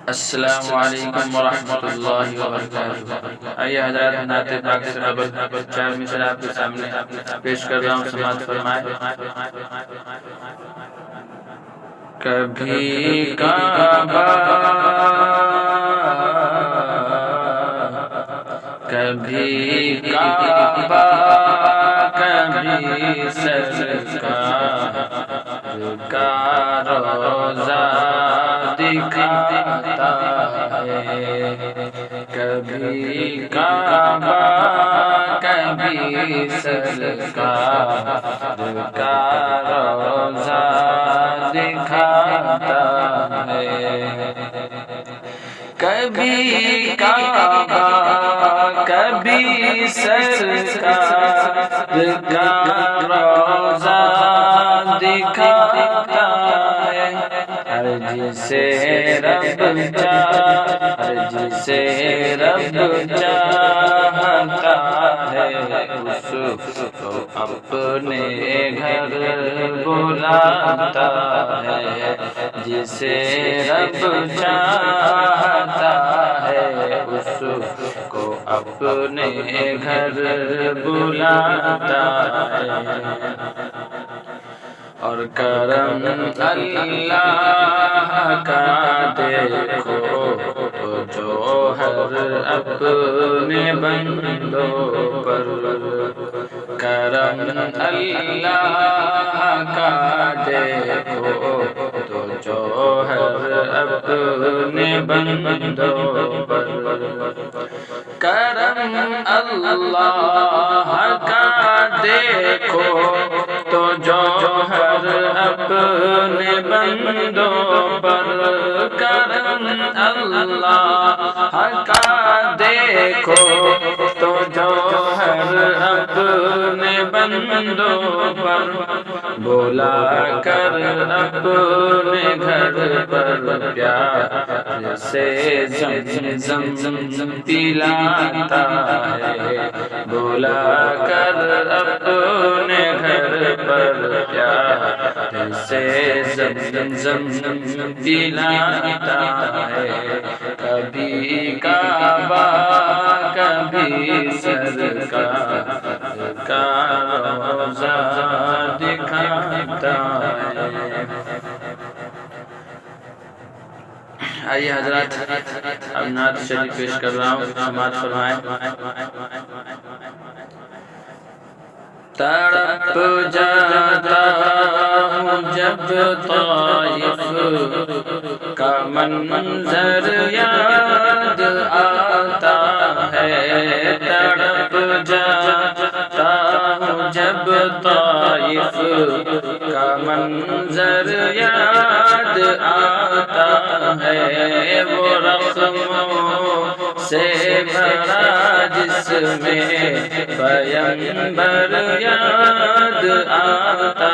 السلام علیکم ورحمۃ اللہ وبرکاتہ۔ آئیے حضرات، نعت پاک سے قبل 4 مثال آپ کے سامنے پیش کر رہا ہوں، سماعت فرمائے۔ کبھی کعبہ، کبھی کعبہ، کبھی سرکار کا روضہ دکھاتا ہے۔ کبھی کعبہ، کبھی سرکار کا روضہ دکھاتا ہے۔ کبھی کعبہ، کبھی سرکار کا روضہ دکھاتا ہے۔ ہر جسے رب جسے رب چاہتا ہے، اس کو اپنے گھر بلاتا ہے۔ جسے رب چاہتا ہے، اس کو اپنے گھر بلاتا ہے۔ اور کرم اللہ کا دیکھو تو جوہر اپنے بندوں پر۔ کرم اللہ کا دیکھو تو جوہر اپنے بندوں پر۔ کرم اللہ کا دیکھو تو جوہر اپنے بندوں پر۔ کرم اللہ کا دیکھو تو جوہر اپنے بندوں پر۔ بلا کر اپنے گھر پر پیار سے زمزم پلاتا ہے۔ بلا کر اپنے گھر پر پیار سے زمزم پلاتا ہے۔ کبھی کعبہ، کبھی سرکار کا روضہ دکھاتا ہے۔ آئیے حضرات، اب نعت شریف پیش کر رہا ہوں، سماعت فرمائیں۔ تڑپ جاتا ہوں جب طائف کا منظر یاد آتا ہے۔ تڑپ جاتا ہوں جب طائف کا منظر یاد آتا ہے۔ وہ رقموں سے بھرا جس میں پیغمبر یاد آتا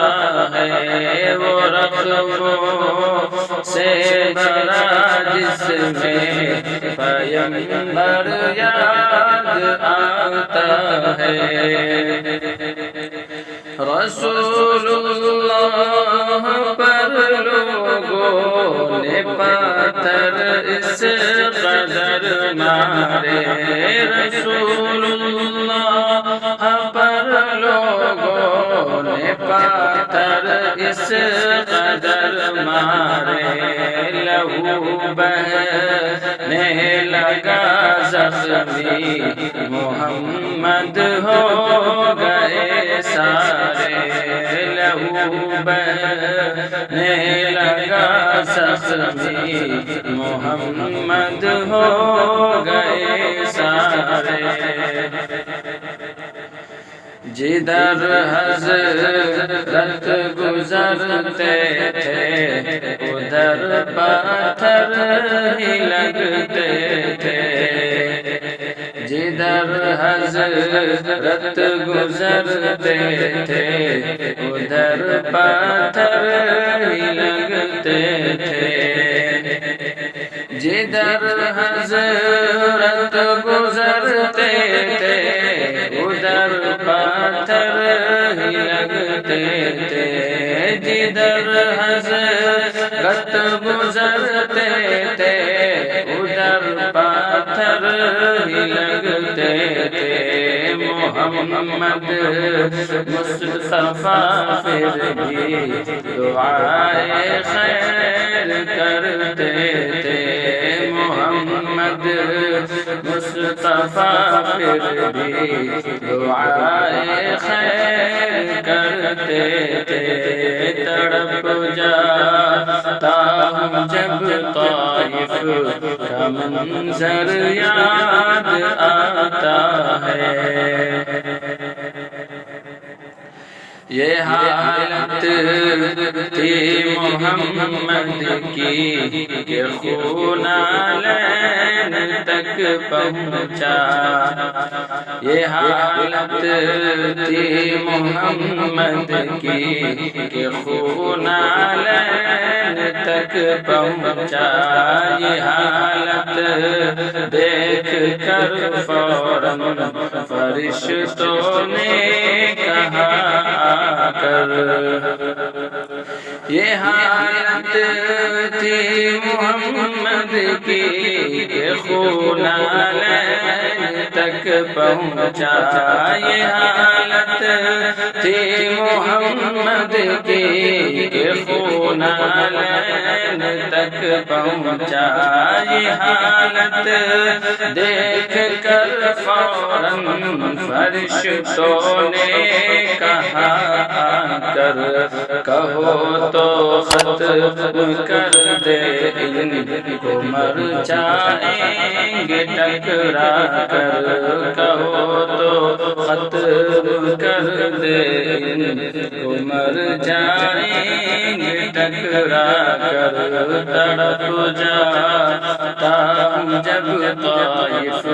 ہے۔ وہ رقموں سے بھرا جس میں پیغمبر یاد آتا ہے۔ رسول اللہ پر لوگوں نے پتھر اس قدر مارے۔ رسول اللہ پر لوگوں نے پتھر اس قدر مارے۔ لہو بہنے لگا زخمی، محمد ہو گئے سارے۔ لہو بہنے لگا زخمی، محمد ہو گئے سارے۔ جدھر حضرت گزرتے تھے، ادھر پتھر ہی لگتے تھے۔ جدھر حضرت گزرتے تھے، ادھر پتھر ہی لگتے تھے۔ جدھر حضرت گزرتے تھے، ادھر پتھر ہی لگتے تھے۔ جدھر حضرت گزرتے تھے، محمد مصطفیٰ پھر بھی دعائے خیر کرتے تھے محمد مصطفیٰ پھر بھی دعائے خیر کرتے تھے تڑپ جاتا ہوں جب طائف کا منظر یاد آتا ہے یہ حالت تھی محمد کی کہ خون عین تک پہنچا یہ حالت تھی محمد کی کہ خون عین تک پہنچا یہ حالت دیکھ کر فوراً فرشتوں نے کہا کر یہ حالت تھی محمد کی کہ خون عین تک پہنچا یہ حالت تھی محمد کی کہ خون عین تک پہنچا یہ حالت دیکھ کر فوراً فرشتوں نے کہا کر کہو تو ختم کر دے ان کو مر جائیں گے ٹکرا کر کہو تو ختم کر دے ان کو مر جائیں گے ٹکرا کر تڑپ جاتا ہوں جب طائف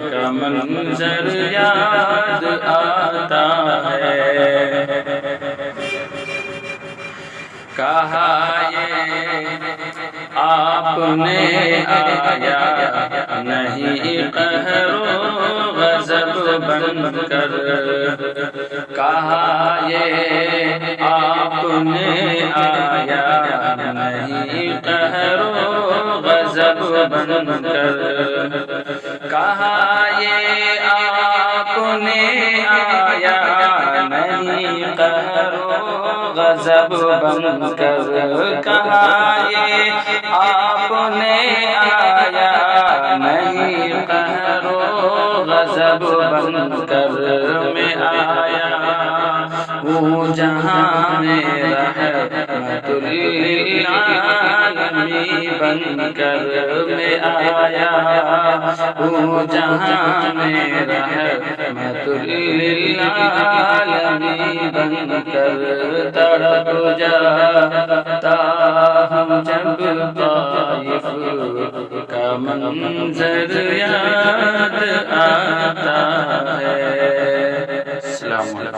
کا منظر یاد آتا ہے کہا یہ آپ نے آیا نہیں قہر و غضب بن کر کہا یہ آپ نے آیا نہیں قہر و غضب بن کر کہا یہ آپ نے آیا نہیں قہر و غضب بن کر کہا یہ آپ نے آیا نہیں قہر و غضب بن کر میں آیا ہوں جہاں میں رحمت للعالمین بن کر میں آیا ہوں جہاں میں رحمت للعالمین بن کر تڑپ جاتا ہوں جب طائف کا منظر یاد آتا ہے السلام علیکم